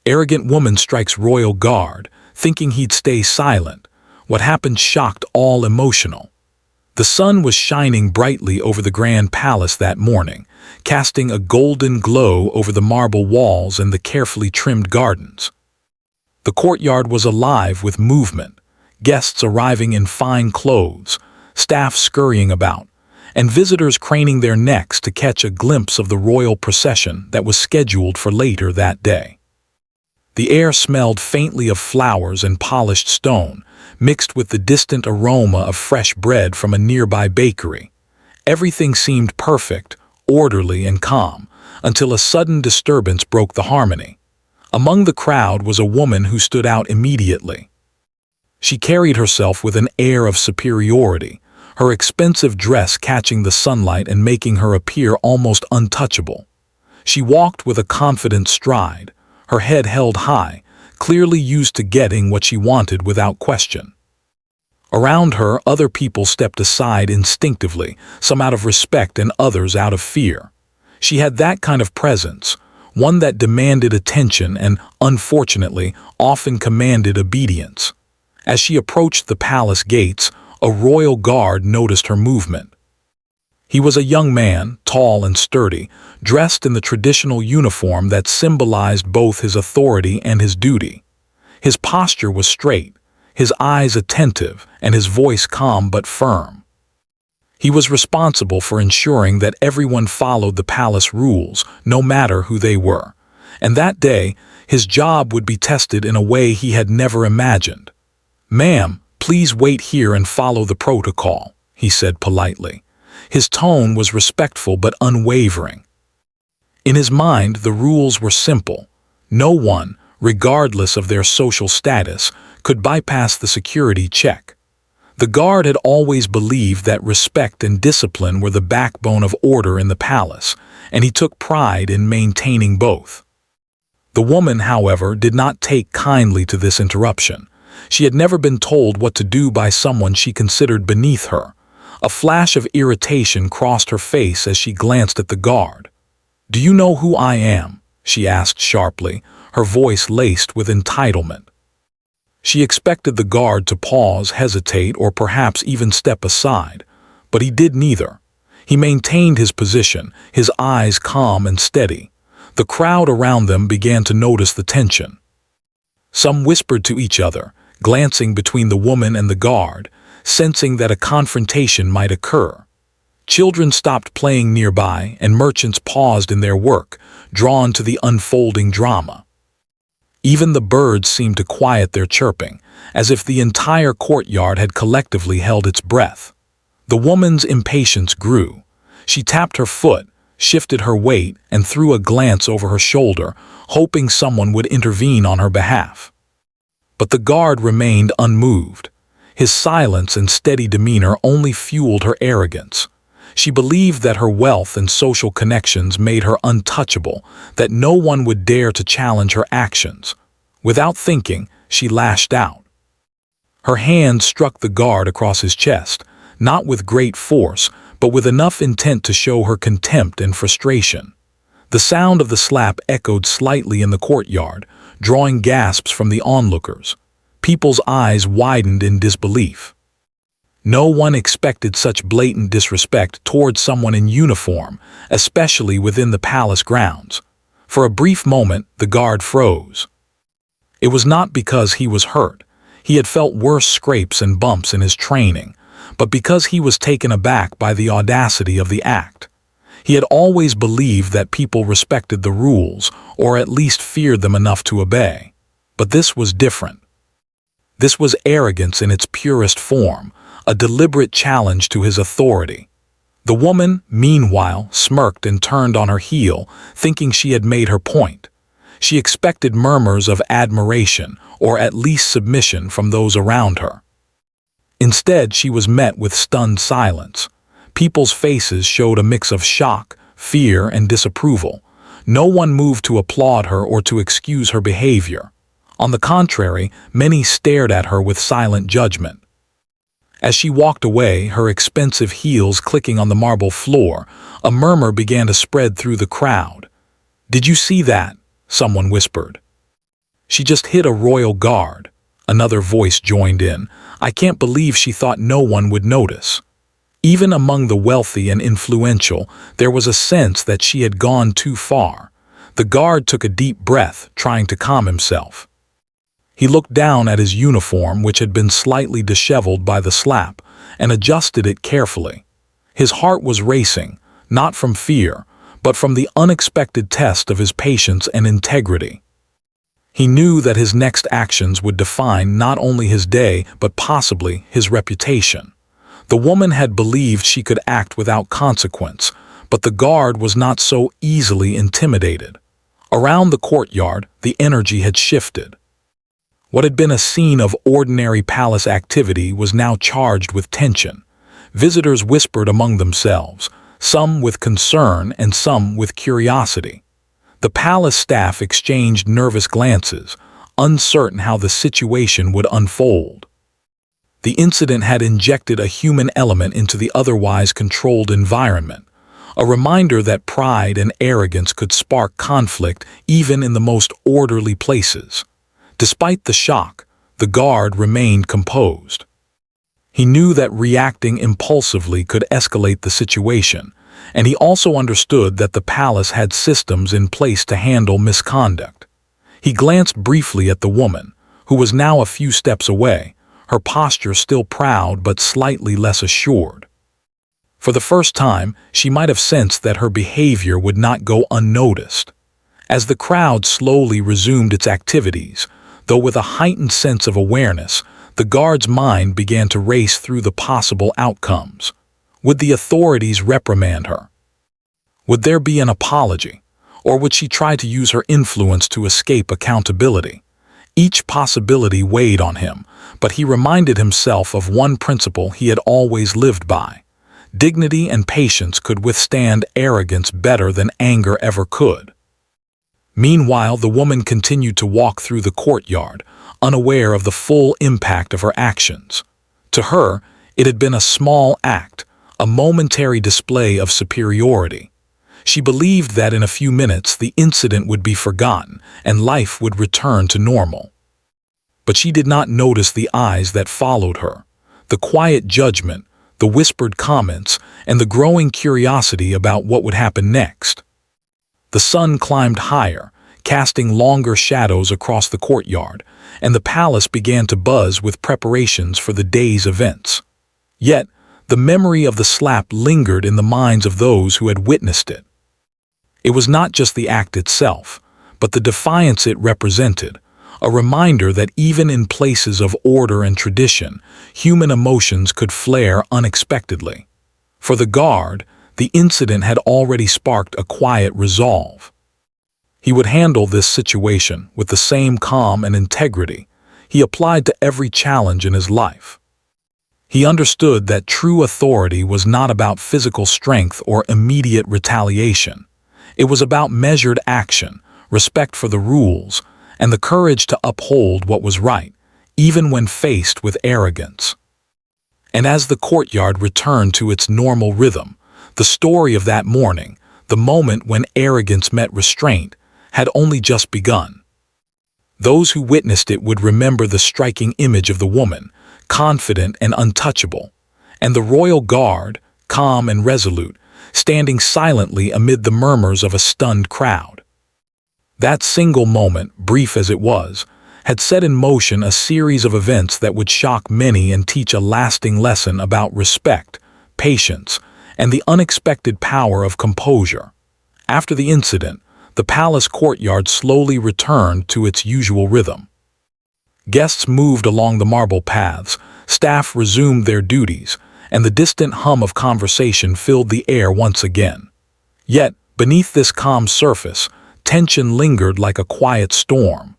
Arrogant woman strikes royal guard, thinking he'd stay silent. What happened shocked all emotional. The sun was shining brightly over the grand palace that morning, casting a golden glow over the marble walls and the carefully trimmed gardens. The courtyard was alive with movement, guests arriving in fine clothes, staff scurrying about, and visitors craning their necks to catch a glimpse of the royal procession that was scheduled for later that day. The air smelled faintly of flowers and polished stone, mixed with the distant aroma of fresh bread from a nearby bakery. Everything seemed perfect, orderly and calm, until a sudden disturbance broke the harmony. Among the crowd was a woman who stood out immediately. She carried herself with an air of superiority, her expensive dress catching the sunlight and making her appear almost untouchable. She walked with a confident stride, her head held high, clearly used to getting what she wanted without question. Around her, other people stepped aside instinctively, some out of respect and others out of fear. She had that kind of presence, one that demanded attention and, unfortunately, often commanded obedience. As she approached the palace gates, a royal guard noticed her movement. He was a young man, tall and sturdy, dressed in the traditional uniform that symbolized both his authority and his duty. His posture was straight, his eyes attentive, and his voice calm but firm. He was responsible for ensuring that everyone followed the palace rules, no matter who they were. And that day, his job would be tested in a way he had never imagined. "Ma'am, please wait here and follow the protocol," he said politely. His tone was respectful but unwavering. In his mind, the rules were simple. No one, regardless of their social status, could bypass the security check. The guard had always believed that respect and discipline were the backbone of order in the palace, and he took pride in maintaining both. The woman, however, did not take kindly to this interruption. She had never been told what to do by someone she considered beneath her. A flash of irritation crossed her face as she glanced at the guard. "Do you know who I am?" she asked sharply, her voice laced with entitlement. She expected the guard to pause, hesitate, or perhaps even step aside, but he did neither. He maintained his position, his eyes calm and steady. The crowd around them began to notice the tension. Some whispered to each other, glancing between the woman and the guard, sensing that a confrontation might occur. Children stopped playing nearby, and merchants paused in their work, drawn to the unfolding drama. Even the birds seemed to quiet their chirping, as if the entire courtyard had collectively held its breath. The woman's impatience grew. She tapped her foot, shifted her weight, and threw a glance over her shoulder, hoping someone would intervene on her behalf. But the guard remained unmoved. His silence and steady demeanor only fueled her arrogance. She believed that her wealth and social connections made her untouchable, that no one would dare to challenge her actions. Without thinking, she lashed out. Her hand struck the guard across his chest, not with great force, but with enough intent to show her contempt and frustration. The sound of the slap echoed slightly in the courtyard, drawing gasps from the onlookers. People's eyes widened in disbelief. No one expected such blatant disrespect towards someone in uniform, especially within the palace grounds. For a brief moment, the guard froze. It was not because he was hurt. He had felt worse scrapes and bumps in his training, but because he was taken aback by the audacity of the act. He had always believed that people respected the rules, or at least feared them enough to obey. But this was different. This was arrogance in its purest form, a deliberate challenge to his authority. The woman, meanwhile, smirked and turned on her heel, thinking she had made her point. She expected murmurs of admiration, or at least submission from those around her. Instead, she was met with stunned silence. People's faces showed a mix of shock, fear, and disapproval. No one moved to applaud her or to excuse her behavior. On the contrary, many stared at her with silent judgment. As she walked away, her expensive heels clicking on the marble floor, a murmur began to spread through the crowd. "Did you see that?" someone whispered. She just hit a royal guard. Another voice joined in. I can't believe she thought no one would notice. Even among the wealthy and influential, there was a sense that she had gone too far. The guard took a deep breath, trying to calm himself. He looked down at his uniform, which had been slightly disheveled by the slap, and adjusted it carefully. His heart was racing, not from fear, but from the unexpected test of his patience and integrity. He knew that his next actions would define not only his day, but possibly his reputation. The woman had believed she could act without consequence, but the guard was not so easily intimidated. Around the courtyard, the energy had shifted. What had been a scene of ordinary palace activity was now charged with tension. Visitors whispered among themselves, some with concern and some with curiosity. The palace staff exchanged nervous glances, uncertain how the situation would unfold. The incident had injected a human element into the otherwise controlled environment, a reminder that pride and arrogance could spark conflict even in the most orderly places. Despite the shock, the guard remained composed. He knew that reacting impulsively could escalate the situation, and he also understood that the palace had systems in place to handle misconduct. He glanced briefly at the woman, who was now a few steps away, her posture still proud but slightly less assured. For the first time, she might have sensed that her behavior would not go unnoticed. As the crowd slowly resumed its activities, though with a heightened sense of awareness, the guard's mind began to race through the possible outcomes. Would the authorities reprimand her? Would there be an apology? Or would she try to use her influence to escape accountability? Each possibility weighed on him, but he reminded himself of one principle he had always lived by. Dignity and patience could withstand arrogance better than anger ever could. Meanwhile, the woman continued to walk through the courtyard, unaware of the full impact of her actions. To her, it had been a small act, a momentary display of superiority. She believed that in a few minutes the incident would be forgotten and life would return to normal. But she did not notice the eyes that followed her, the quiet judgment, the whispered comments, and the growing curiosity about what would happen next. The sun climbed higher, casting longer shadows across the courtyard, and the palace began to buzz with preparations for the day's events. Yet, the memory of the slap lingered in the minds of those who had witnessed it. It was not just the act itself, but the defiance it represented, a reminder that even in places of order and tradition, human emotions could flare unexpectedly. For the guard, the incident had already sparked a quiet resolve. He would handle this situation with the same calm and integrity he applied to every challenge in his life. He understood that true authority was not about physical strength or immediate retaliation. It was about measured action, respect for the rules, and the courage to uphold what was right, even when faced with arrogance. And as the courtyard returned to its normal rhythm, the story of that morning, the moment when arrogance met restraint, had only just begun. Those who witnessed it would remember the striking image of the woman, confident and untouchable, and the royal guard, calm and resolute, standing silently amid the murmurs of a stunned crowd. That single moment, brief as it was, had set in motion a series of events that would shock many and teach a lasting lesson about respect, patience, and the unexpected power of composure. After the incident, the palace courtyard slowly returned to its usual rhythm. Guests moved along the marble paths, staff resumed their duties, and the distant hum of conversation filled the air once again. Yet, beneath this calm surface, tension lingered like a quiet storm.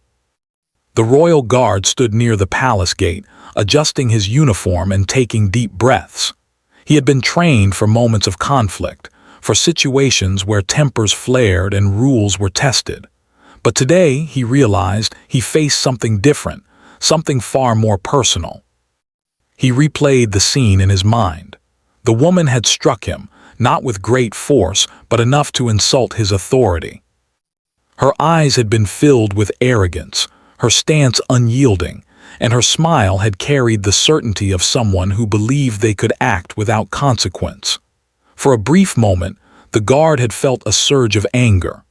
The royal guard stood near the palace gate, adjusting his uniform and taking deep breaths. He had been trained for moments of conflict, for situations where tempers flared and rules were tested. But today, he realized, he faced something different, something far more personal. He replayed the scene in his mind. The woman had struck him, not with great force, but enough to insult his authority. Her eyes had been filled with arrogance, her stance unyielding, and her smile had carried the certainty of someone who believed they could act without consequence. For a brief moment, the guard had felt a surge of anger.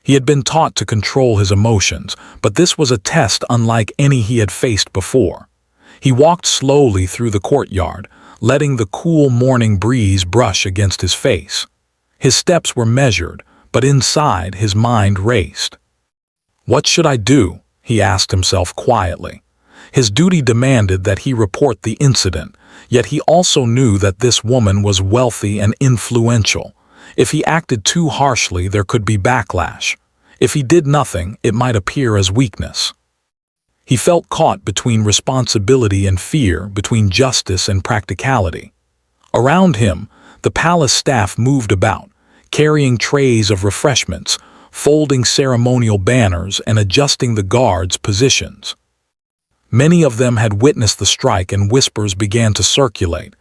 He had been taught to control his emotions, but this was a test unlike any he had faced before. He walked slowly through the courtyard, letting the cool morning breeze brush against his face. His steps were measured, but inside his mind raced. "What should I do?" he asked himself quietly. His duty demanded that he report the incident, yet he also knew that this woman was wealthy and influential. If he acted too harshly, there could be backlash. If he did nothing, it might appear as weakness. He felt caught between responsibility and fear, between justice and practicality. Around him, the palace staff moved about, carrying trays of refreshments, folding ceremonial banners, and adjusting the guards' positions. Many of them had witnessed the strike, and whispers began to circulate.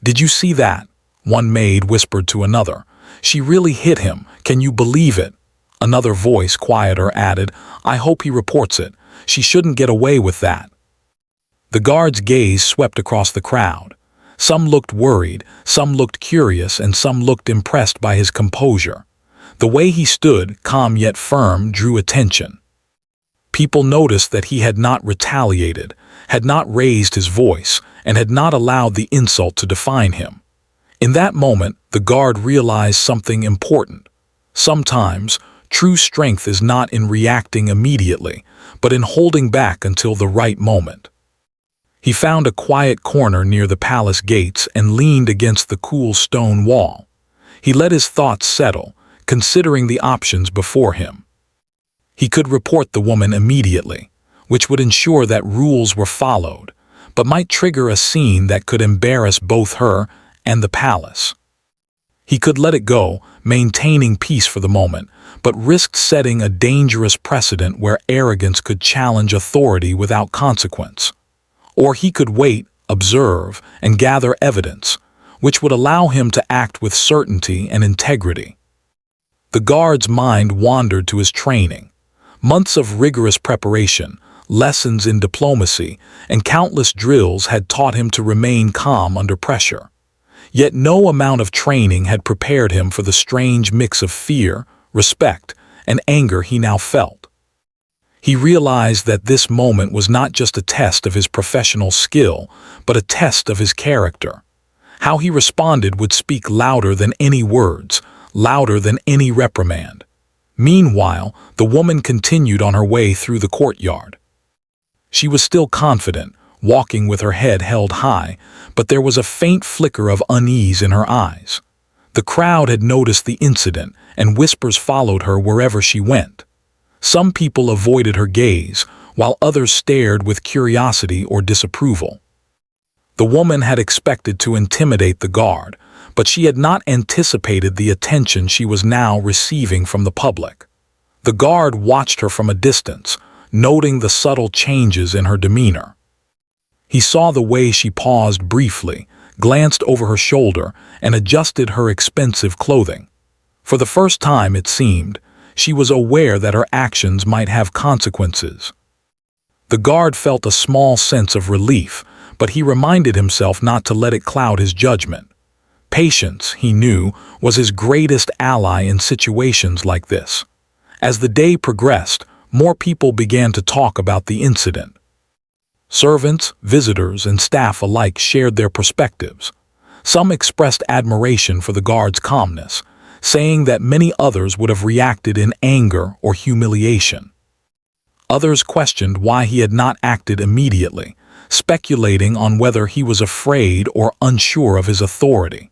"Did you see that?" one maid whispered to another. "She really hit him. Can you believe it?" Another voice, quieter, added, "I hope he reports it. She shouldn't get away with that." The guard's gaze swept across the crowd. Some looked worried, some looked curious, and some looked impressed by his composure. The way he stood, calm yet firm, drew attention. People noticed that he had not retaliated, had not raised his voice, and had not allowed the insult to define him. In that moment, the guard realized something important. Sometimes, true strength is not in reacting immediately, but in holding back until the right moment. He found a quiet corner near the palace gates and leaned against the cool stone wall. He let his thoughts settle, considering the options before him. He could report the woman immediately, which would ensure that rules were followed, but might trigger a scene that could embarrass both her and the palace. He could let it go, maintaining peace for the moment, but risked setting a dangerous precedent where arrogance could challenge authority without consequence. Or he could wait, observe, and gather evidence, which would allow him to act with certainty and integrity. The guard's mind wandered to his training. Months of rigorous preparation, lessons in diplomacy, and countless drills had taught him to remain calm under pressure. Yet no amount of training had prepared him for the strange mix of fear, respect, and anger he now felt. He realized that this moment was not just a test of his professional skill, but a test of his character. How he responded would speak louder than any words, louder than any reprimand. Meanwhile, the woman continued on her way through the courtyard. She was still confident, walking with her head held high, but there was a faint flicker of unease in her eyes. The crowd had noticed the incident, and whispers followed her wherever she went. Some people avoided her gaze, while others stared with curiosity or disapproval. The woman had expected to intimidate the guard, but she had not anticipated the attention she was now receiving from the public. The guard watched her from a distance, noting the subtle changes in her demeanor. He saw the way she paused briefly, glanced over her shoulder, and adjusted her expensive clothing. For the first time, it seemed, she was aware that her actions might have consequences. The guard felt a small sense of relief, but he reminded himself not to let it cloud his judgment. Patience, he knew, was his greatest ally in situations like this. As the day progressed, more people began to talk about the incident. Servants, visitors, and staff alike shared their perspectives. Some expressed admiration for the guard's calmness, saying that many others would have reacted in anger or humiliation. Others questioned why he had not acted immediately, speculating on whether he was afraid or unsure of his authority.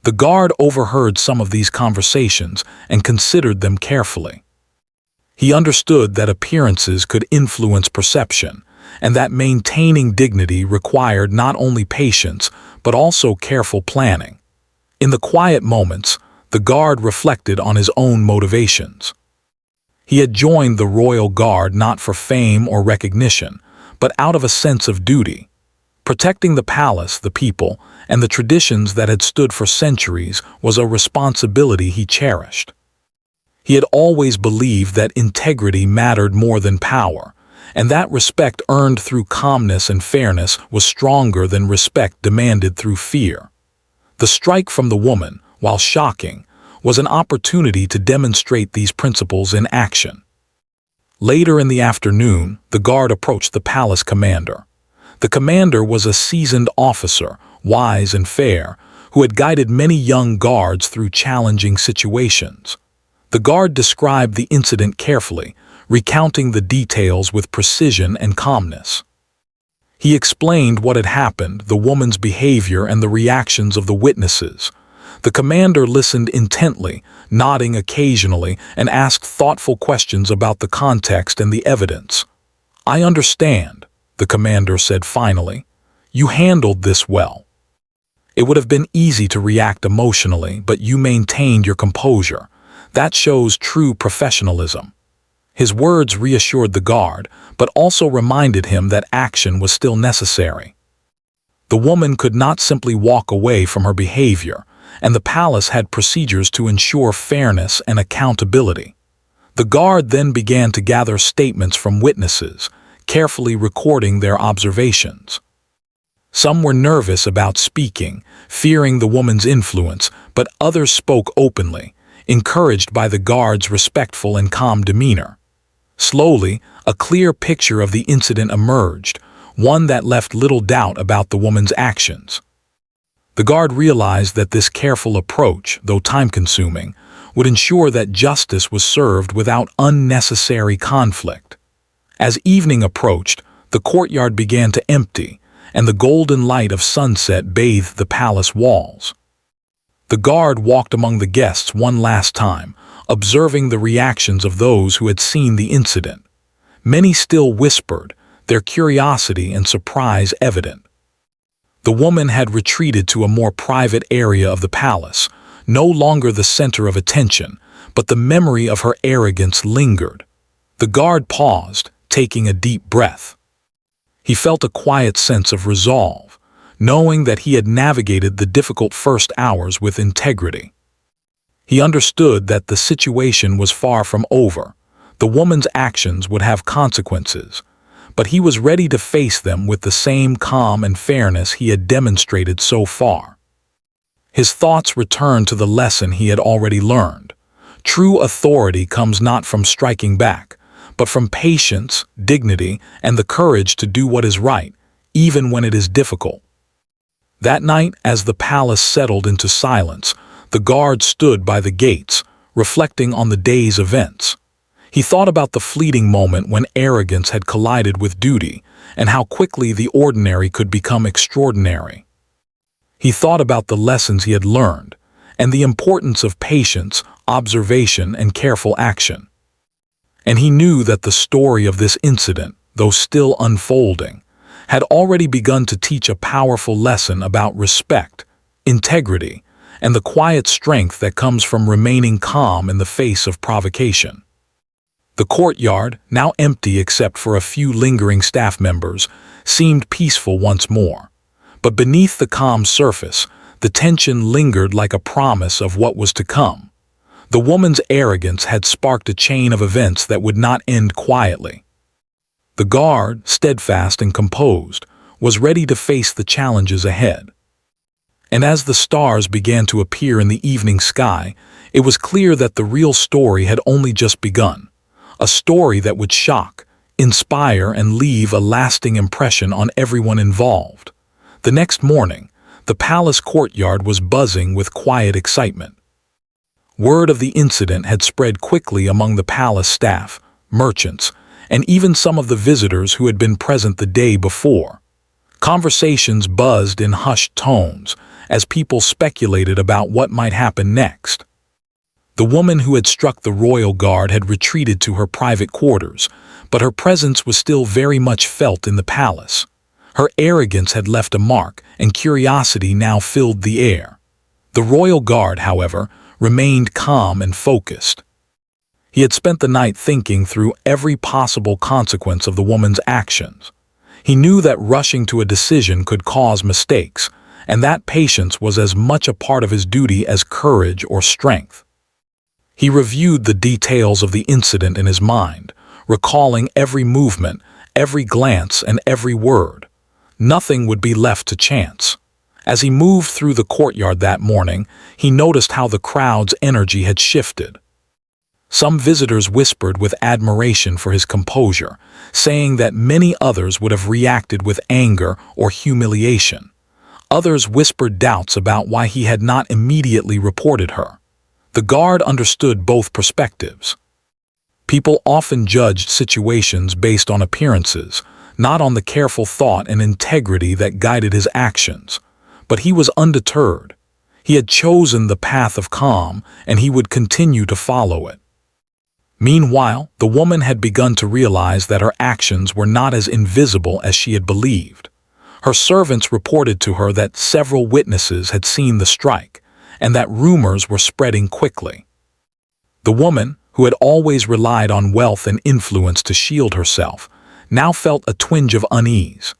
The guard overheard some of these conversations and considered them carefully. He understood that appearances could influence perception, and that maintaining dignity required not only patience but also careful planning. In the quiet moments, the guard reflected on his own motivations. He had joined the royal guard not for fame or recognition, but out of a sense of duty. Protecting the palace, the people, and the traditions that had stood for centuries was a responsibility he cherished. He had always believed that integrity mattered more than power, and that respect earned through calmness and fairness was stronger than respect demanded through fear. The strike from the woman, while shocking, was an opportunity to demonstrate these principles in action. Later in the afternoon, the guard approached the palace commander. The commander was a seasoned officer, wise and fair, who had guided many young guards through challenging situations. The guard described the incident carefully, recounting the details with precision and calmness. He explained what had happened, the woman's behavior, and the reactions of the witnesses. The commander listened intently, nodding occasionally, and asked thoughtful questions about the context and the evidence. "I understand," the commander said finally. "You handled this well. It would have been easy to react emotionally, but you maintained your composure. That shows true professionalism." His words reassured the guard, but also reminded him that action was still necessary. The woman could not simply walk away from her behavior, and the palace had procedures to ensure fairness and accountability. The guard then began to gather statements from witnesses, carefully recording their observations. Some were nervous about speaking, fearing the woman's influence, but others spoke openly, encouraged by the guard's respectful and calm demeanor. Slowly, a clear picture of the incident emerged, one that left little doubt about the woman's actions. The guard realized that this careful approach, though time-consuming, would ensure that justice was served without unnecessary conflict. As evening approached, the courtyard began to empty, and the golden light of sunset bathed the palace walls. The guard walked among the guests one last time, observing the reactions of those who had seen the incident. Many still whispered, their curiosity and surprise evident. The woman had retreated to a more private area of the palace, no longer the center of attention, but the memory of her arrogance lingered. The guard paused, taking a deep breath. He felt a quiet sense of resolve, knowing that he had navigated the difficult first hours with integrity. He understood that the situation was far from over. The woman's actions would have consequences, but he was ready to face them with the same calm and fairness he had demonstrated so far. His thoughts returned to the lesson he had already learned. True authority comes not from striking back, but from patience, dignity, and the courage to do what is right, even when it is difficult. That night, as the palace settled into silence, the guard stood by the gates, reflecting on the day's events. He thought about the fleeting moment when arrogance had collided with duty, and how quickly the ordinary could become extraordinary. He thought about the lessons he had learned, and the importance of patience, observation, and careful action. And he knew that the story of this incident, though still unfolding, had already begun to teach a powerful lesson about respect, integrity, and the quiet strength that comes from remaining calm in the face of provocation. The courtyard, now empty except for a few lingering staff members, seemed peaceful once more. But beneath the calm surface, the tension lingered like a promise of what was to come. The woman's arrogance had sparked a chain of events that would not end quietly. The guard, steadfast and composed, was ready to face the challenges ahead. And as the stars began to appear in the evening sky, it was clear that the real story had only just begun. A story that would shock, inspire, and leave a lasting impression on everyone involved. The next morning, the palace courtyard was buzzing with quiet excitement. Word of the incident had spread quickly among the palace staff, merchants, and even some of the visitors who had been present the day before. Conversations buzzed in hushed tones as people speculated about what might happen next. The woman who had struck the royal guard had retreated to her private quarters, but her presence was still very much felt in the palace. Her arrogance had left a mark, and curiosity now filled the air. The royal guard, however, remained calm and focused. He had spent the night thinking through every possible consequence of the woman's actions. He knew that rushing to a decision could cause mistakes, and that patience was as much a part of his duty as courage or strength. He reviewed the details of the incident in his mind, recalling every movement, every glance and every word. Nothing would be left to chance. As he moved through the courtyard that morning, he noticed how the crowd's energy had shifted. Some visitors whispered with admiration for his composure, saying that many others would have reacted with anger or humiliation. Others whispered doubts about why he had not immediately reported her. The guard understood both perspectives. People often judged situations based on appearances, not on the careful thought and integrity that guided his actions. But he was undeterred. He had chosen the path of calm, and he would continue to follow it. Meanwhile, the woman had begun to realize that her actions were not as invisible as she had believed. Her servants reported to her that several witnesses had seen the strike, and that rumors were spreading quickly. The woman, who had always relied on wealth and influence to shield herself, now felt a twinge of unease.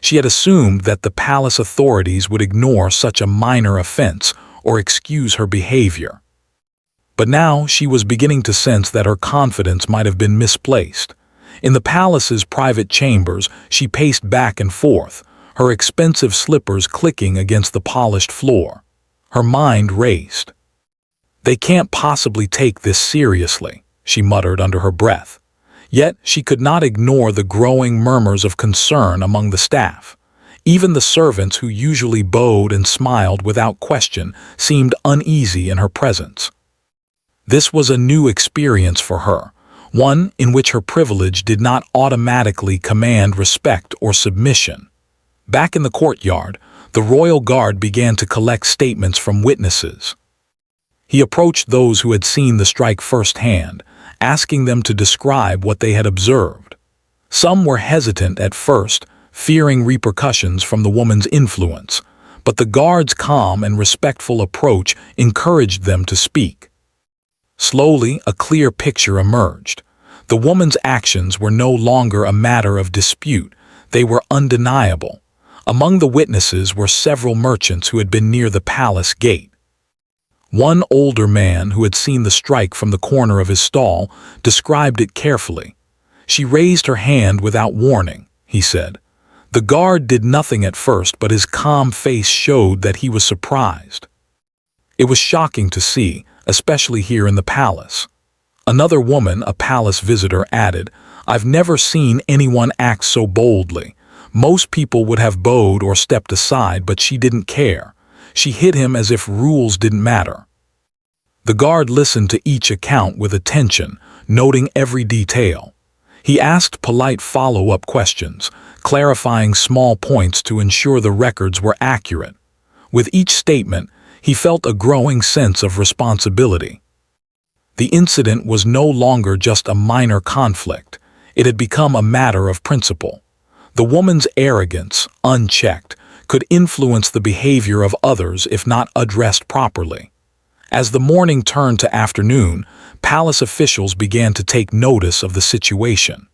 She had assumed that the palace authorities would ignore such a minor offense or excuse her behavior. But now she was beginning to sense that her confidence might have been misplaced. In the palace's private chambers, she paced back and forth, her expensive slippers clicking against the polished floor. Her mind raced. "They can't possibly take this seriously," she muttered under her breath. Yet she could not ignore the growing murmurs of concern among the staff. Even the servants, who usually bowed and smiled without question, seemed uneasy in her presence. This was a new experience for her, one in which her privilege did not automatically command respect or submission. Back in the courtyard, the royal guard began to collect statements from witnesses. He approached those who had seen the strike firsthand, asking them to describe what they had observed. Some were hesitant at first, fearing repercussions from the woman's influence, but the guard's calm and respectful approach encouraged them to speak. Slowly, a clear picture emerged. The woman's actions were no longer a matter of dispute, they were undeniable. Among the witnesses were several merchants who had been near the palace gate. One older man, who had seen the strike from the corner of his stall, described it carefully. "She raised her hand without warning," he said. The guard did nothing at first, but his calm face showed that he was surprised. It was shocking to see, especially here in the palace. Another woman, a palace visitor, added, "I've never seen anyone act so boldly. Most people would have bowed or stepped aside, but she didn't care. She hit him as if rules didn't matter." The guard listened to each account with attention, noting every detail. He asked polite follow-up questions, clarifying small points to ensure the records were accurate. With each statement, he felt a growing sense of responsibility. The incident was no longer just a minor conflict. It had become a matter of principle. The woman's arrogance, unchecked, could influence the behavior of others if not addressed properly. As the morning turned to afternoon, palace officials began to take notice of the situation.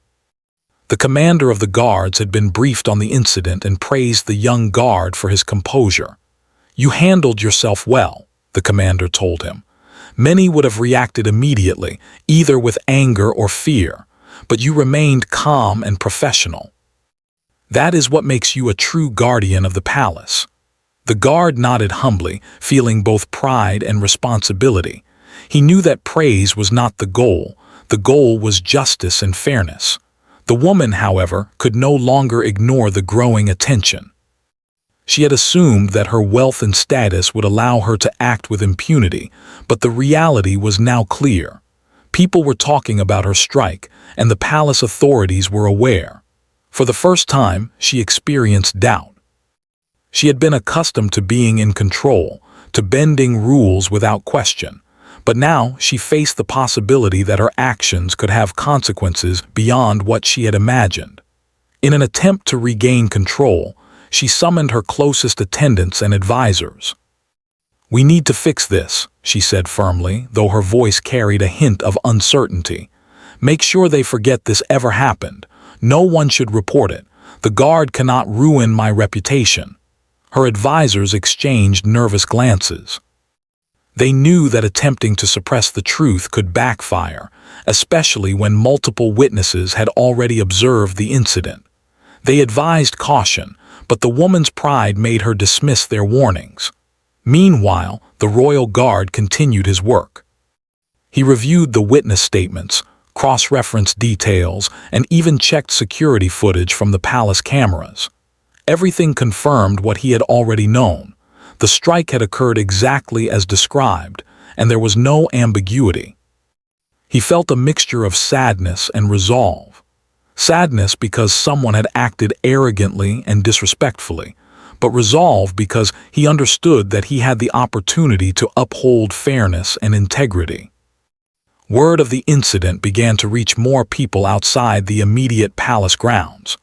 The commander of the guards had been briefed on the incident and praised the young guard for his composure. "You handled yourself well," the commander told him. "Many would have reacted immediately, either with anger or fear, but you remained calm and professional. That is what makes you a true guardian of the palace." The guard nodded humbly, feeling both pride and responsibility. He knew that praise was not the goal was justice and fairness. The woman, however, could no longer ignore the growing attention. She had assumed that her wealth and status would allow her to act with impunity, but the reality was now clear. People were talking about her strike, and the palace authorities were aware. For the first time, she experienced doubt. She had been accustomed to being in control, to bending rules without question, but now she faced the possibility that her actions could have consequences beyond what she had imagined. In an attempt to regain control, she summoned her closest attendants and advisors. "We need to fix this," she said firmly, though her voice carried a hint of uncertainty. "Make sure they forget this ever happened. No one should report it. The guard cannot ruin my reputation." Her advisors exchanged nervous glances. They knew that attempting to suppress the truth could backfire, especially when multiple witnesses had already observed the incident. They advised caution, but the woman's pride made her dismiss their warnings. Meanwhile, the royal guard continued his work. He reviewed the witness statements, cross-referenced details, and even checked security footage from the palace cameras. Everything confirmed what he had already known. The strike had occurred exactly as described, and there was no ambiguity. He felt a mixture of sadness and resolve. Sadness because someone had acted arrogantly and disrespectfully, but resolve because he understood that he had the opportunity to uphold fairness and integrity. Word of the incident began to reach more people outside the immediate palace grounds.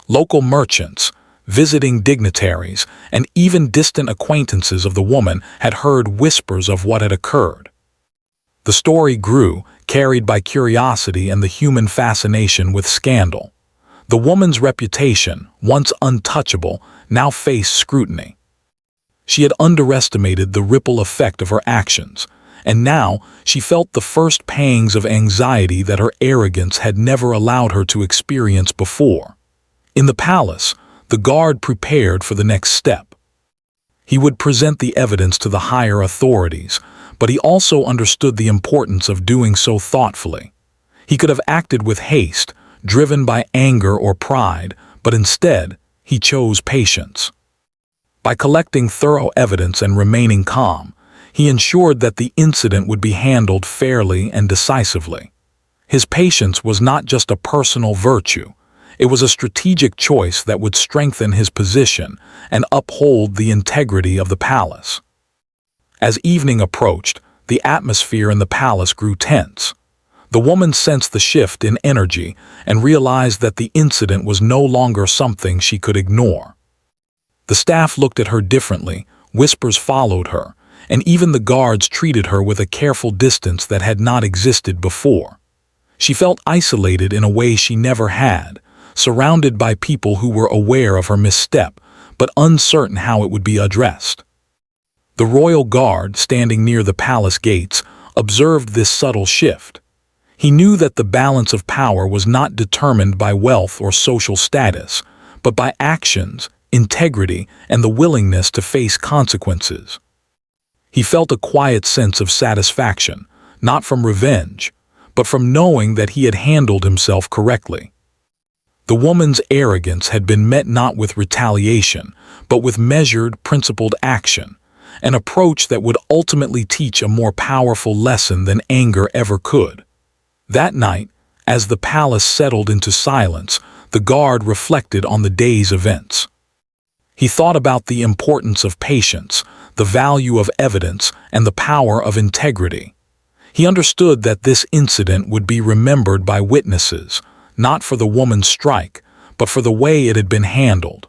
Local merchants, visiting dignitaries, and even distant acquaintances of the woman had heard whispers of what had occurred. The story grew, carried by curiosity and the human fascination with scandal. The woman's reputation, once untouchable, now faced scrutiny. She had underestimated the ripple effect of her actions, and now she felt the first pangs of anxiety that her arrogance had never allowed her to experience before. In the palace, the guard prepared for the next step. He would present the evidence to the higher authorities, but he also understood the importance of doing so thoughtfully. He could have acted with haste, driven by anger or pride, but instead, he chose patience. By collecting thorough evidence and remaining calm, he ensured that the incident would be handled fairly and decisively. His patience was not just a personal virtue. It was a strategic choice that would strengthen his position and uphold the integrity of the palace. As evening approached, the atmosphere in the palace grew tense. The woman sensed the shift in energy and realized that the incident was no longer something she could ignore. The staff looked at her differently, whispers followed her, and even the guards treated her with a careful distance that had not existed before. She felt isolated in a way she never had, surrounded by people who were aware of her misstep, but uncertain how it would be addressed. The royal guard, standing near the palace gates, observed this subtle shift. He knew that the balance of power was not determined by wealth or social status, but by actions, integrity, and the willingness to face consequences. He felt a quiet sense of satisfaction, not from revenge, but from knowing that he had handled himself correctly. The woman's arrogance had been met not with retaliation, but with measured, principled action, an approach that would ultimately teach a more powerful lesson than anger ever could. That night, as the palace settled into silence, the guard reflected on the day's events. He thought about the importance of patience, the value of evidence, and the power of integrity. He understood that this incident would be remembered by witnesses, not for the woman's strike, but for the way it had been handled.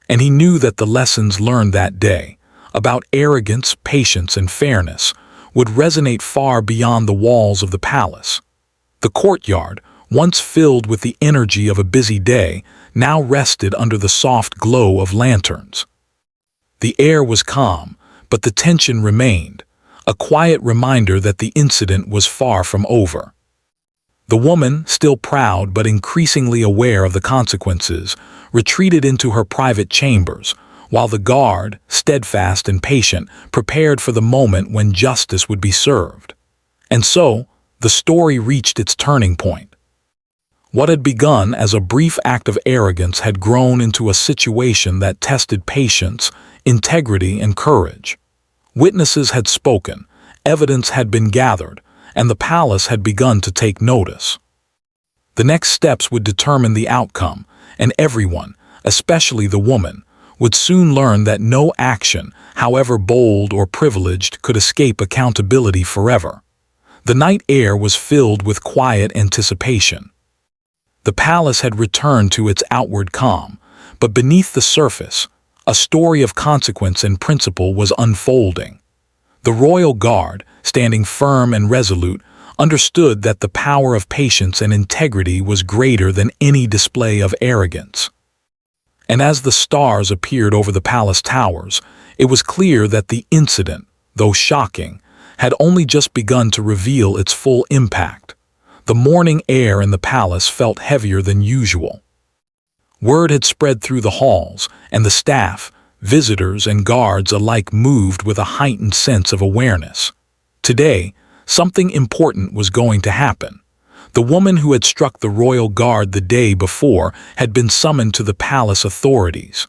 And he knew that the lessons learned that day, about arrogance, patience, and fairness, would resonate far beyond the walls of the palace. The courtyard, once filled with the energy of a busy day, now rested under the soft glow of lanterns. The air was calm, but the tension remained, a quiet reminder that the incident was far from over. The woman, still proud but increasingly aware of the consequences, retreated into her private chambers, while the guard, steadfast and patient, prepared for the moment when justice would be served. And so, the story reached its turning point. What had begun as a brief act of arrogance had grown into a situation that tested patience, integrity, and courage. Witnesses had spoken, evidence had been gathered, and the palace had begun to take notice. The next steps would determine the outcome, and everyone, especially the woman, would soon learn that no action, however bold or privileged, could escape accountability forever. The night air was filled with quiet anticipation. The palace had returned to its outward calm, but beneath the surface, a story of consequence and principle was unfolding. The royal guard, standing firm and resolute, understood that the power of patience and integrity was greater than any display of arrogance. And as the stars appeared over the palace towers, it was clear that the incident, though shocking, had only just begun to reveal its full impact. The morning air in the palace felt heavier than usual. Word had spread through the halls, and the staff, visitors and guards alike moved with a heightened sense of awareness. Today, something important was going to happen. The woman who had struck the royal guard the day before had been summoned to the palace authorities.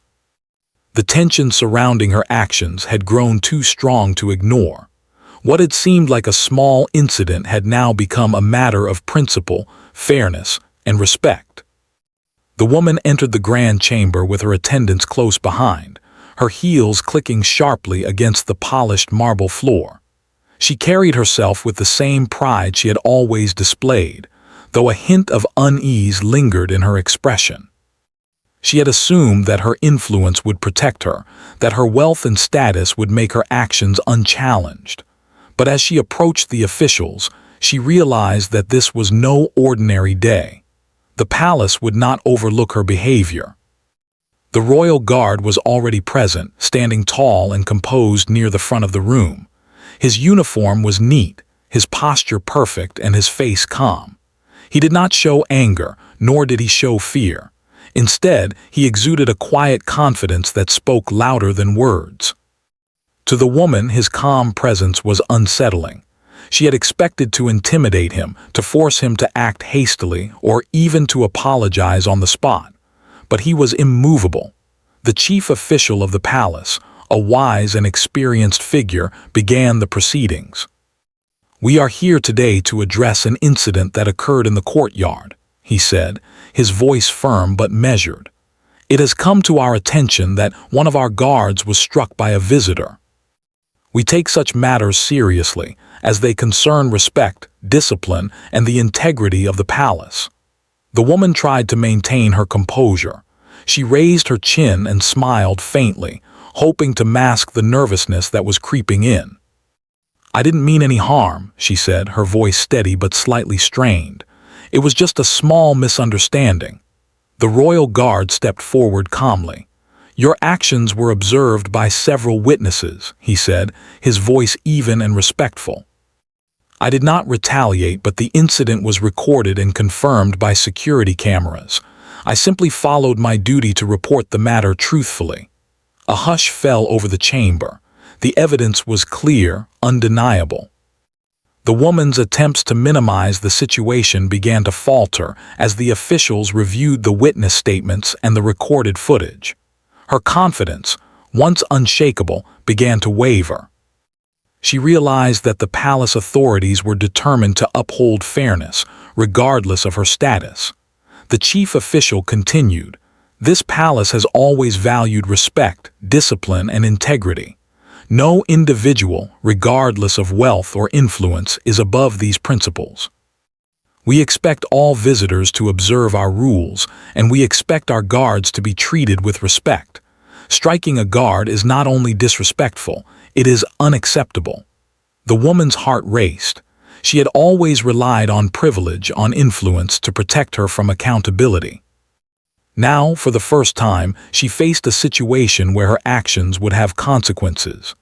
The tension surrounding her actions had grown too strong to ignore. What had seemed like a small incident had now become a matter of principle, fairness, and respect. The woman entered the grand chamber with her attendants close behind, her heels clicking sharply against the polished marble floor. She carried herself with the same pride she had always displayed, though a hint of unease lingered in her expression. She had assumed that her influence would protect her, that her wealth and status would make her actions unchallenged. But as she approached the officials, she realized that this was no ordinary day. The palace would not overlook her behavior. The royal guard was already present, standing tall and composed near the front of the room. His uniform was neat, his posture perfect, and his face calm. He did not show anger, nor did he show fear. Instead, he exuded a quiet confidence that spoke louder than words. To the woman, his calm presence was unsettling. She had expected to intimidate him, to force him to act hastily, or even to apologize on the spot. But he was immovable. The chief official of the palace, a wise and experienced figure, began the proceedings. "We are here today to address an incident that occurred in the courtyard," he said, his voice firm but measured. "It has come to our attention that one of our guards was struck by a visitor. We take such matters seriously, as they concern respect, discipline, and the integrity of the palace." The woman tried to maintain her composure. She raised her chin and smiled faintly, hoping to mask the nervousness that was creeping in. "I didn't mean any harm," she said, her voice steady but slightly strained. "It was just a small misunderstanding." The royal guard stepped forward calmly. "Your actions were observed by several witnesses," he said, his voice even and respectful. "I did not retaliate, but the incident was recorded and confirmed by security cameras. I simply followed my duty to report the matter truthfully." A hush fell over the chamber. The evidence was clear, undeniable. The woman's attempts to minimize the situation began to falter as the officials reviewed the witness statements and the recorded footage. Her confidence, once unshakable, began to waver. She realized that the palace authorities were determined to uphold fairness, regardless of her status. The chief official continued, "This palace has always valued respect, discipline, and integrity. No individual, regardless of wealth or influence, is above these principles. We expect all visitors to observe our rules, and we expect our guards to be treated with respect. Striking a guard is not only disrespectful, it is unacceptable." The woman's heart raced. She had always relied on privilege, on influence, to protect her from accountability. Now, for the first time, she faced a situation where her actions would have consequences.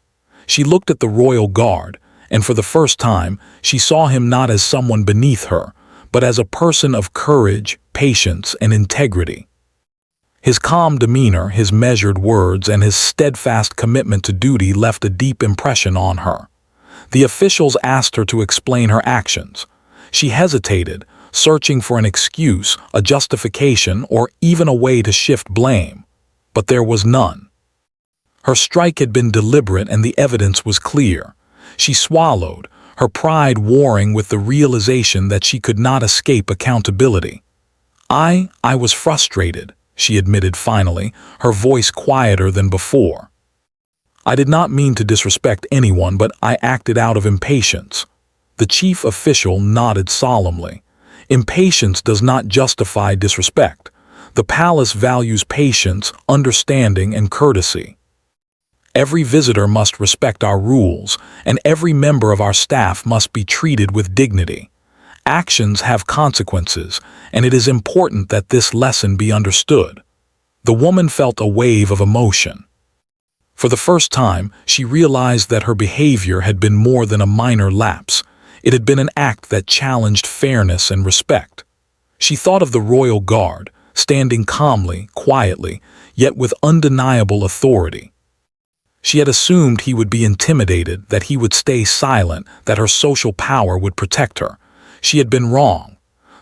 She looked at the royal guard, and for the first time, she saw him not as someone beneath her, but as a person of courage, patience, and integrity. His calm demeanor, his measured words, and his steadfast commitment to duty left a deep impression on her. The officials asked her to explain her actions. She hesitated, searching for an excuse, a justification, or even a way to shift blame. But there was none. Her strike had been deliberate and the evidence was clear. She swallowed, her pride warring with the realization that she could not escape accountability. I was frustrated," she admitted finally, her voice quieter than before. "I did not mean to disrespect anyone, but I acted out of impatience." The chief official nodded solemnly. "Impatience does not justify disrespect. The palace values patience, understanding, and courtesy. Every visitor must respect our rules, and every member of our staff must be treated with dignity. Actions have consequences, and it is important that this lesson be understood." The woman felt a wave of emotion. For the first time, she realized that her behavior had been more than a minor lapse. It had been an act that challenged fairness and respect. She thought of the royal guard, standing calmly, quietly, yet with undeniable authority. She had assumed he would be intimidated, that he would stay silent, that her social power would protect her. She had been wrong.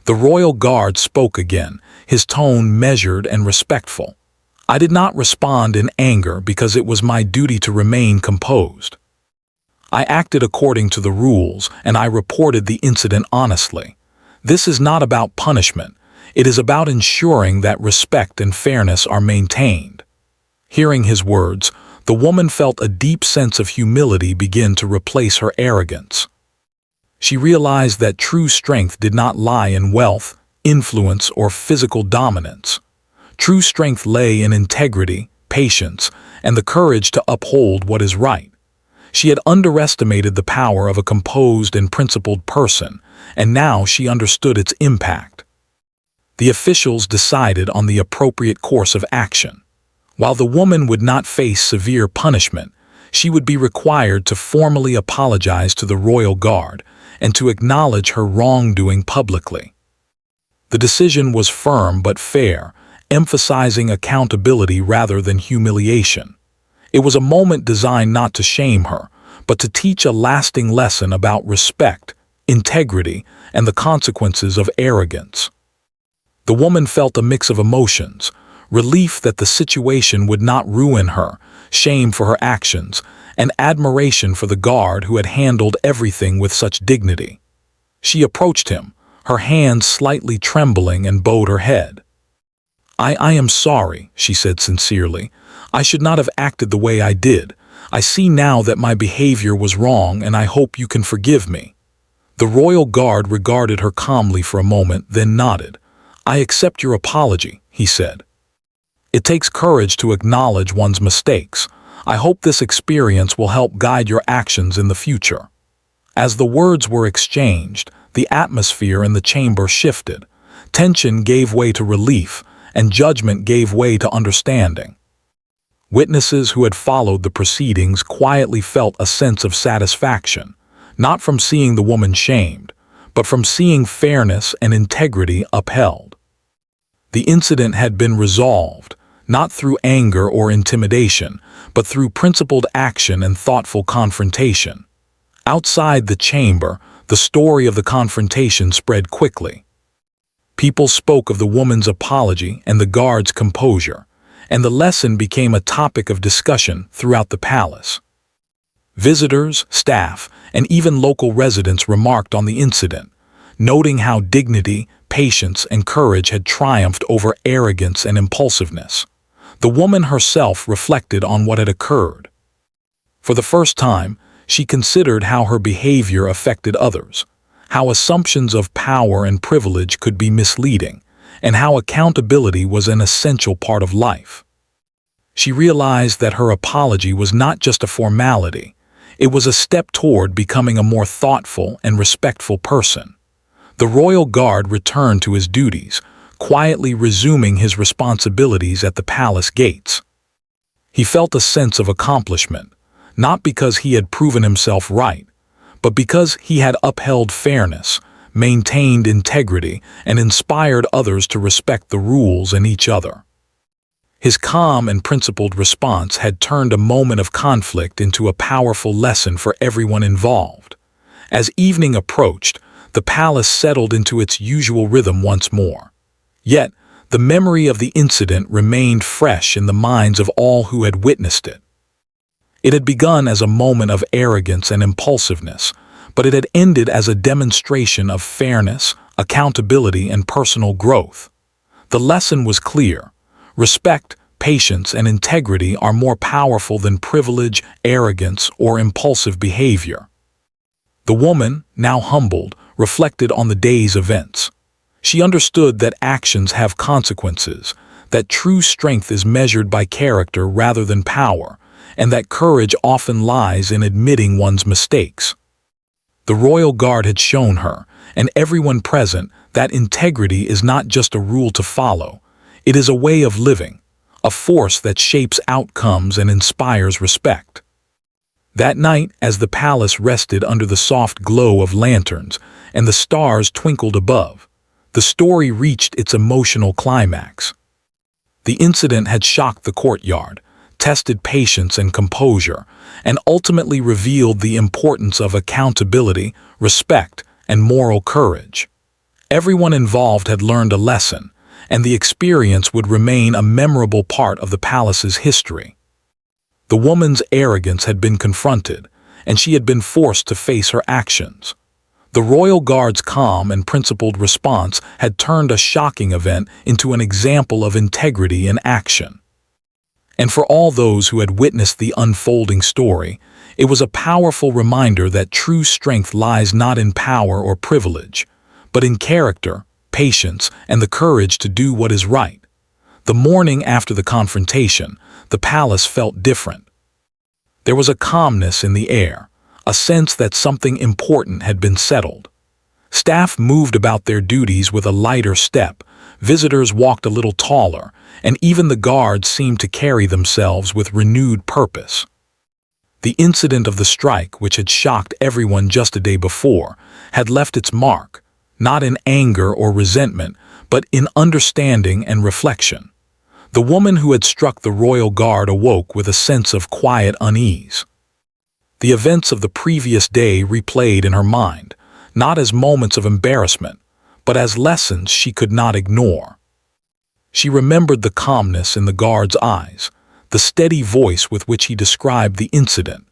The royal guard spoke again, his tone measured and respectful. I did not respond in anger because it was my duty to remain composed. I acted according to the rules, and I reported the incident honestly. This is not about punishment. It is about ensuring that respect and fairness are maintained. Hearing his words, the woman felt a deep sense of humility begin to replace her arrogance. She realized that true strength did not lie in wealth, influence, or physical dominance. True strength lay in integrity, patience, and the courage to uphold what is right. She had underestimated the power of a composed and principled person, and now she understood its impact. The officials decided on the appropriate course of action. While the woman would not face severe punishment, she would be required to formally apologize to the royal guard and to acknowledge her wrongdoing publicly. The decision was firm but fair, emphasizing accountability rather than humiliation. It was a moment designed not to shame her, but to teach a lasting lesson about respect, integrity, and the consequences of arrogance. The woman felt a mix of emotions: relief that the situation would not ruin her, shame for her actions, and admiration for the guard who had handled everything with such dignity. She approached him, her hands slightly trembling, and bowed her head. I am sorry," she said sincerely. "I should not have acted the way I did. I see now that my behavior was wrong, and I hope you can forgive me." The royal guard regarded her calmly for a moment, then nodded. "I accept your apology," he said. "It takes courage to acknowledge one's mistakes. I hope this experience will help guide your actions in the future." As the words were exchanged, the atmosphere in the chamber shifted. Tension gave way to relief, and judgment gave way to understanding. Witnesses who had followed the proceedings quietly felt a sense of satisfaction, not from seeing the woman shamed, but from seeing fairness and integrity upheld. The incident had been resolved, not through anger or intimidation, but through principled action and thoughtful confrontation. Outside the chamber, the story of the confrontation spread quickly. People spoke of the woman's apology and the guard's composure, and the lesson became a topic of discussion throughout the palace. Visitors, staff, and even local residents remarked on the incident, noting how dignity, patience, and courage had triumphed over arrogance and impulsiveness. The woman herself reflected on what had occurred. For the first time, she considered how her behavior affected others, how assumptions of power and privilege could be misleading, and how accountability was an essential part of life. She realized that her apology was not just a formality. It was a step toward becoming a more thoughtful and respectful person. The royal guard returned to his duties, quietly resuming his responsibilities at the palace gates. He felt a sense of accomplishment, not because he had proven himself right, but because he had upheld fairness, maintained integrity, and inspired others to respect the rules and each other. His calm and principled response had turned a moment of conflict into a powerful lesson for everyone involved. As evening approached, the palace settled into its usual rhythm once more. Yet, the memory of the incident remained fresh in the minds of all who had witnessed it. It had begun as a moment of arrogance and impulsiveness, but it had ended as a demonstration of fairness, accountability, and personal growth. The lesson was clear: respect, patience, and integrity are more powerful than privilege, arrogance, or impulsive behavior. The woman, now humbled, reflected on the day's events. She understood that actions have consequences, that true strength is measured by character rather than power, and that courage often lies in admitting one's mistakes. The royal guard had shown her, and everyone present, that integrity is not just a rule to follow. It is a way of living, a force that shapes outcomes and inspires respect. That night, as the palace rested under the soft glow of lanterns and the stars twinkled above, the story reached its emotional climax. The incident had shocked the courtyard, tested patience and composure, and ultimately revealed the importance of accountability, respect, and moral courage. Everyone involved had learned a lesson, and the experience would remain a memorable part of the palace's history. The woman's arrogance had been confronted, and she had been forced to face her actions. The royal guard's calm and principled response had turned a shocking event into an example of integrity in action. And for all those who had witnessed the unfolding story, it was a powerful reminder that true strength lies not in power or privilege, but in character, patience, and the courage to do what is right. The morning after the confrontation, the palace felt different. There was a calmness in the air, a sense that something important had been settled. Staff moved about their duties with a lighter step, visitors walked a little taller, and even the guards seemed to carry themselves with renewed purpose. The incident of the strike, which had shocked everyone just a day before, had left its mark, not in anger or resentment, but in understanding and reflection. The woman who had struck the royal guard awoke with a sense of quiet unease. The events of the previous day replayed in her mind, not as moments of embarrassment, but as lessons she could not ignore. She remembered the calmness in the guard's eyes, the steady voice with which he described the incident,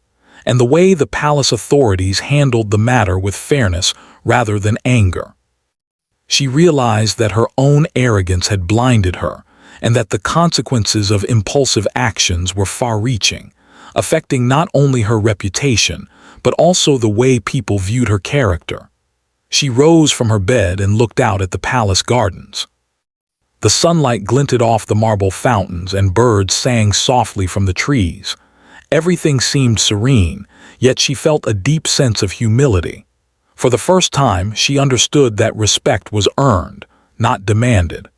and the way the palace authorities handled the matter with fairness rather than anger. She realized that her own arrogance had blinded her, and that the consequences of impulsive actions were far-reaching, affecting not only her reputation, but also the way people viewed her character. She rose from her bed and looked out at the palace gardens. The sunlight glinted off the marble fountains and birds sang softly from the trees. Everything seemed serene, yet she felt a deep sense of humility. For the first time, she understood that respect was earned, not demanded.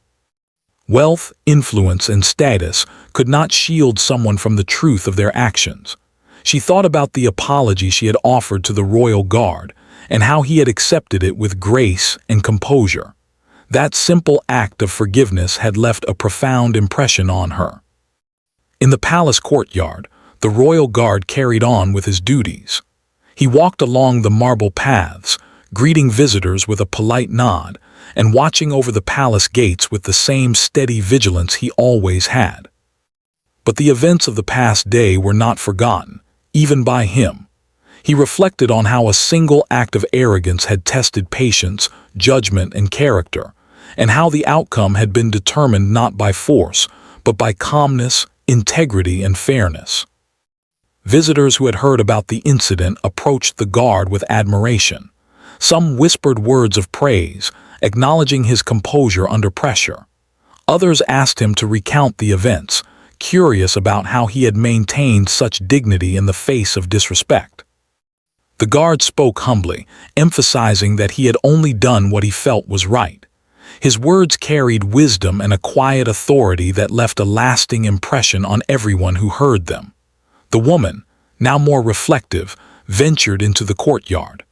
Wealth, influence, and status could not shield someone from the truth of their actions. She thought about the apology she had offered to the royal guard, and how he had accepted it with grace and composure. That simple act of forgiveness had left a profound impression on her. In the palace courtyard, the royal guard carried on with his duties. He walked along the marble paths, greeting visitors with a polite nod, and watching over the palace gates with the same steady vigilance he always had. But the events of the past day were not forgotten, even by him. He reflected on how a single act of arrogance had tested patience, judgment, and character, and how the outcome had been determined not by force, but by calmness, integrity, and fairness. Visitors who had heard about the incident approached the guard with admiration. Some whispered words of praise, acknowledging his composure under pressure. Others asked him to recount the events, curious about how he had maintained such dignity in the face of disrespect. The guard spoke humbly, emphasizing that he had only done what he felt was right. His words carried wisdom and a quiet authority that left a lasting impression on everyone who heard them. The woman, now more reflective, ventured into the courtyard.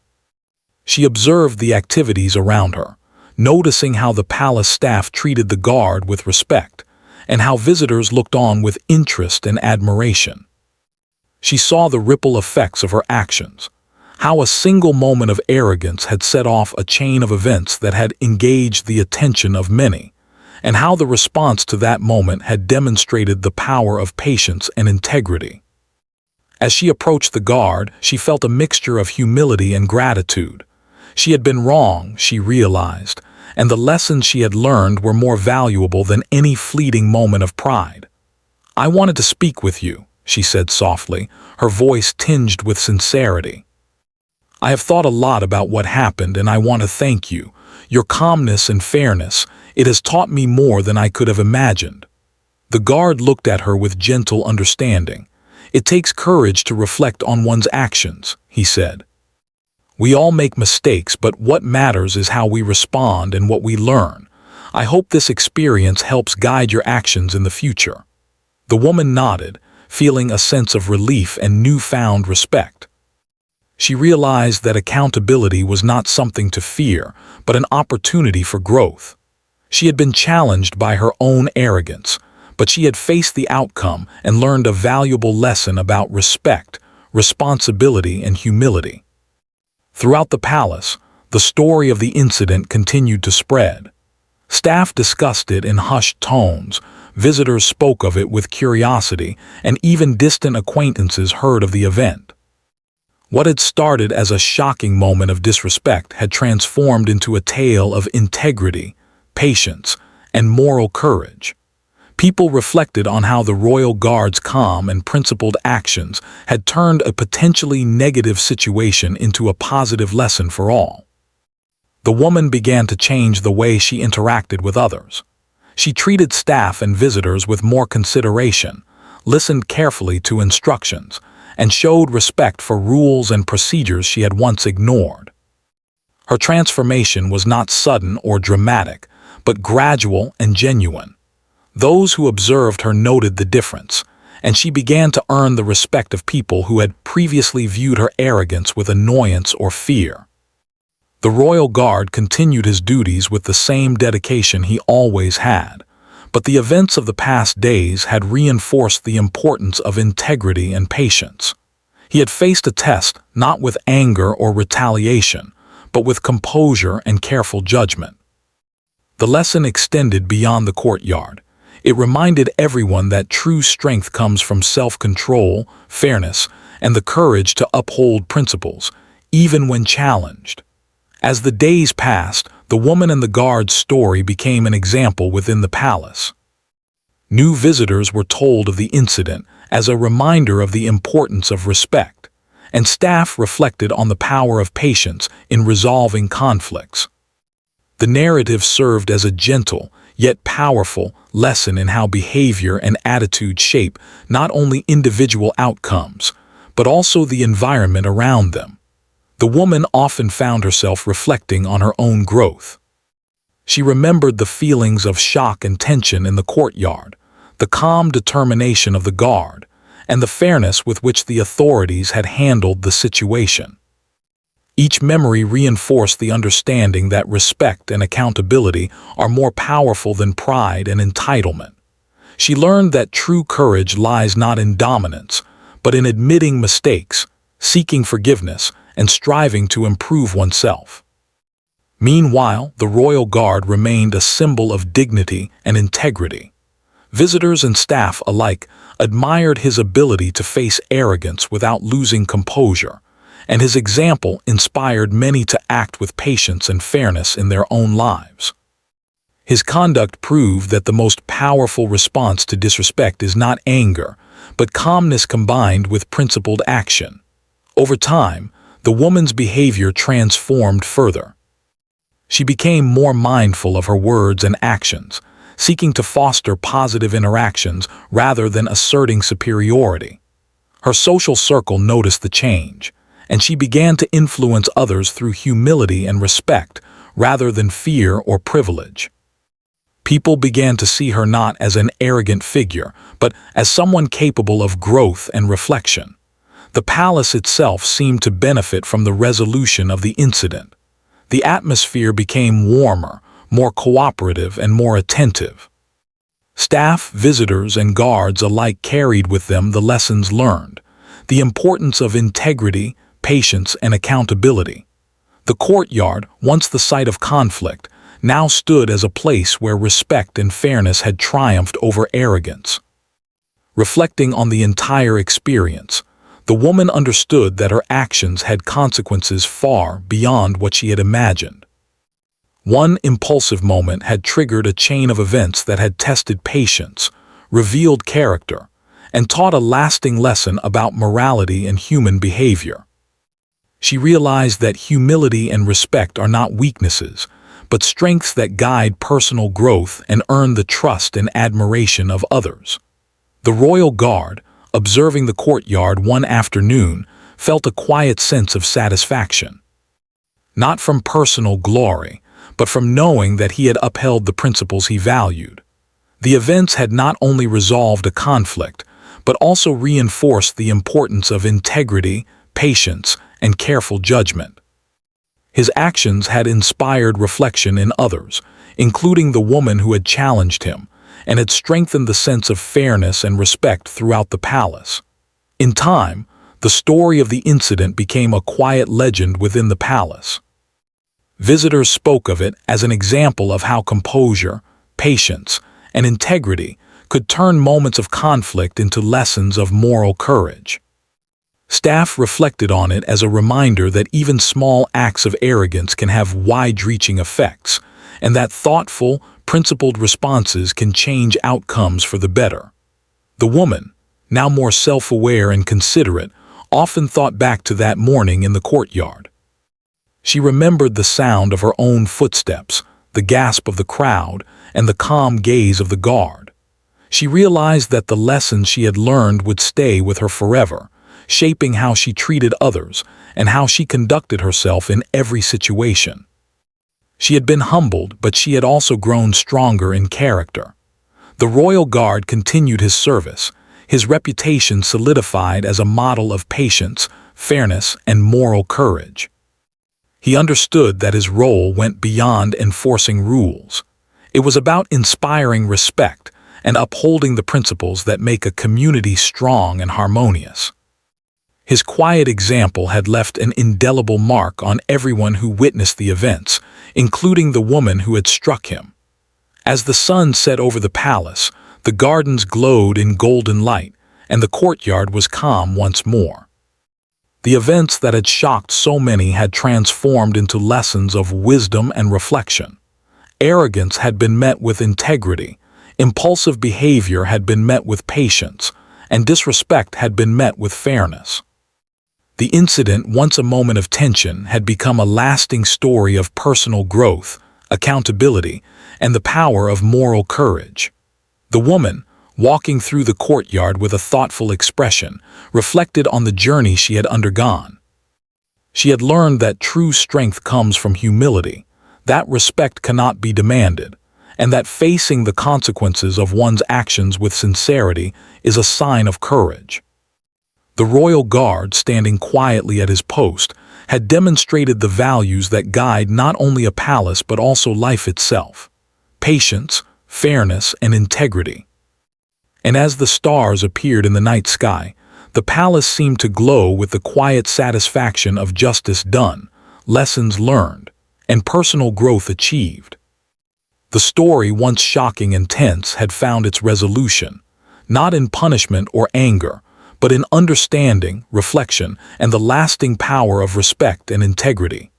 She observed the activities around her, noticing how the palace staff treated the guard with respect, and how visitors looked on with interest and admiration. She saw the ripple effects of her actions, how a single moment of arrogance had set off a chain of events that had engaged the attention of many, and how the response to that moment had demonstrated the power of patience and integrity. As she approached the guard, she felt a mixture of humility and gratitude. She had been wrong, she realized, and the lessons she had learned were more valuable than any fleeting moment of pride. "I wanted to speak with you," she said softly, her voice tinged with sincerity. "I have thought a lot about what happened, and I want to thank you. Your calmness and fairness, it has taught me more than I could have imagined." The guard looked at her with gentle understanding. "It takes courage to reflect on one's actions," he said. "We all make mistakes, but what matters is how we respond and what we learn. I hope this experience helps guide your actions in the future." The woman nodded, feeling a sense of relief and newfound respect. She realized that accountability was not something to fear, but an opportunity for growth. She had been challenged by her own arrogance, but she had faced the outcome and learned a valuable lesson about respect, responsibility, and humility. Throughout the palace, the story of the incident continued to spread. Staff discussed it in hushed tones, visitors spoke of it with curiosity, and even distant acquaintances heard of the event. What had started as a shocking moment of disrespect had transformed into a tale of integrity, patience, and moral courage. People reflected on how the royal guard's calm and principled actions had turned a potentially negative situation into a positive lesson for all. The woman began to change the way she interacted with others. She treated staff and visitors with more consideration, listened carefully to instructions, and showed respect for rules and procedures she had once ignored. Her transformation was not sudden or dramatic, but gradual and genuine. Those who observed her noted the difference, and she began to earn the respect of people who had previously viewed her arrogance with annoyance or fear. The royal guard continued his duties with the same dedication he always had, but the events of the past days had reinforced the importance of integrity and patience. He had faced a test not with anger or retaliation, but with composure and careful judgment. The lesson extended beyond the courtyard. It reminded everyone that true strength comes from self-control, fairness, and the courage to uphold principles, even when challenged. As the days passed, the woman and the guard's story became an example within the palace. New visitors were told of the incident as a reminder of the importance of respect, and staff reflected on the power of patience in resolving conflicts. The narrative served as a gentle, yet powerful, lesson in how behavior and attitude shape not only individual outcomes, but also the environment around them. The woman often found herself reflecting on her own growth. She remembered the feelings of shock and tension in the courtyard, the calm determination of the guard, and the fairness with which the authorities had handled the situation. Each memory reinforced the understanding that respect and accountability are more powerful than pride and entitlement. She learned that true courage lies not in dominance, but in admitting mistakes, seeking forgiveness, and striving to improve oneself. Meanwhile, the royal guard remained a symbol of dignity and integrity. Visitors and staff alike admired his ability to face arrogance without losing composure, and his example inspired many to act with patience and fairness in their own lives. His conduct proved that the most powerful response to disrespect is not anger, but calmness combined with principled action. Over time, the woman's behavior transformed further. She became more mindful of her words and actions, seeking to foster positive interactions rather than asserting superiority. Her social circle noticed the change, and she began to influence others through humility and respect rather than fear or privilege. People began to see her not as an arrogant figure, but as someone capable of growth and reflection. The palace itself seemed to benefit from the resolution of the incident. The atmosphere became warmer, more cooperative, and more attentive. Staff, visitors, and guards alike carried with them the lessons learned, the importance of integrity, patience, and accountability. The courtyard, once the site of conflict, now stood as a place where respect and fairness had triumphed over arrogance. Reflecting on the entire experience, the woman understood that her actions had consequences far beyond what she had imagined. One impulsive moment had triggered a chain of events that had tested patience, revealed character, and taught a lasting lesson about morality and human behavior. She realized that humility and respect are not weaknesses, but strengths that guide personal growth and earn the trust and admiration of others. The royal guard, observing the courtyard one afternoon, felt a quiet sense of satisfaction. Not from personal glory, but from knowing that he had upheld the principles he valued. The events had not only resolved a conflict, but also reinforced the importance of integrity, patience, and careful judgment. His actions had inspired reflection in others, including the woman who had challenged him, and had strengthened the sense of fairness and respect throughout the palace. In time, the story of the incident became a quiet legend within the palace. Visitors spoke of it as an example of how composure, patience, and integrity could turn moments of conflict into lessons of moral courage. Staff reflected on it as a reminder that even small acts of arrogance can have wide-reaching effects, and that thoughtful, principled responses can change outcomes for the better. The woman, now more self-aware and considerate, often thought back to that morning in the courtyard. She remembered the sound of her own footsteps, the gasp of the crowd, and the calm gaze of the guard. She realized that the lessons she had learned would stay with her forever, shaping how she treated others and how she conducted herself in every situation. She had been humbled, but she had also grown stronger in character. The royal guard continued his service, his reputation solidified as a model of patience, fairness, and moral courage. He understood that his role went beyond enforcing rules. It was about inspiring respect and upholding the principles that make a community strong and harmonious. His quiet example had left an indelible mark on everyone who witnessed the events, including the woman who had struck him. As the sun set over the palace, the gardens glowed in golden light, and the courtyard was calm once more. The events that had shocked so many had transformed into lessons of wisdom and reflection. Arrogance had been met with integrity, impulsive behavior had been met with patience, and disrespect had been met with fairness. The incident, once a moment of tension, had become a lasting story of personal growth, accountability, and the power of moral courage. The woman, walking through the courtyard with a thoughtful expression, reflected on the journey she had undergone. She had learned that true strength comes from humility, that respect cannot be demanded, and that facing the consequences of one's actions with sincerity is a sign of courage. The royal guard, standing quietly at his post, had demonstrated the values that guide not only a palace but also life itself: patience, fairness, and integrity. And as the stars appeared in the night sky, the palace seemed to glow with the quiet satisfaction of justice done, lessons learned, and personal growth achieved. The story, once shocking and tense, had found its resolution, not in punishment or anger, but in understanding, reflection, and the lasting power of respect and integrity.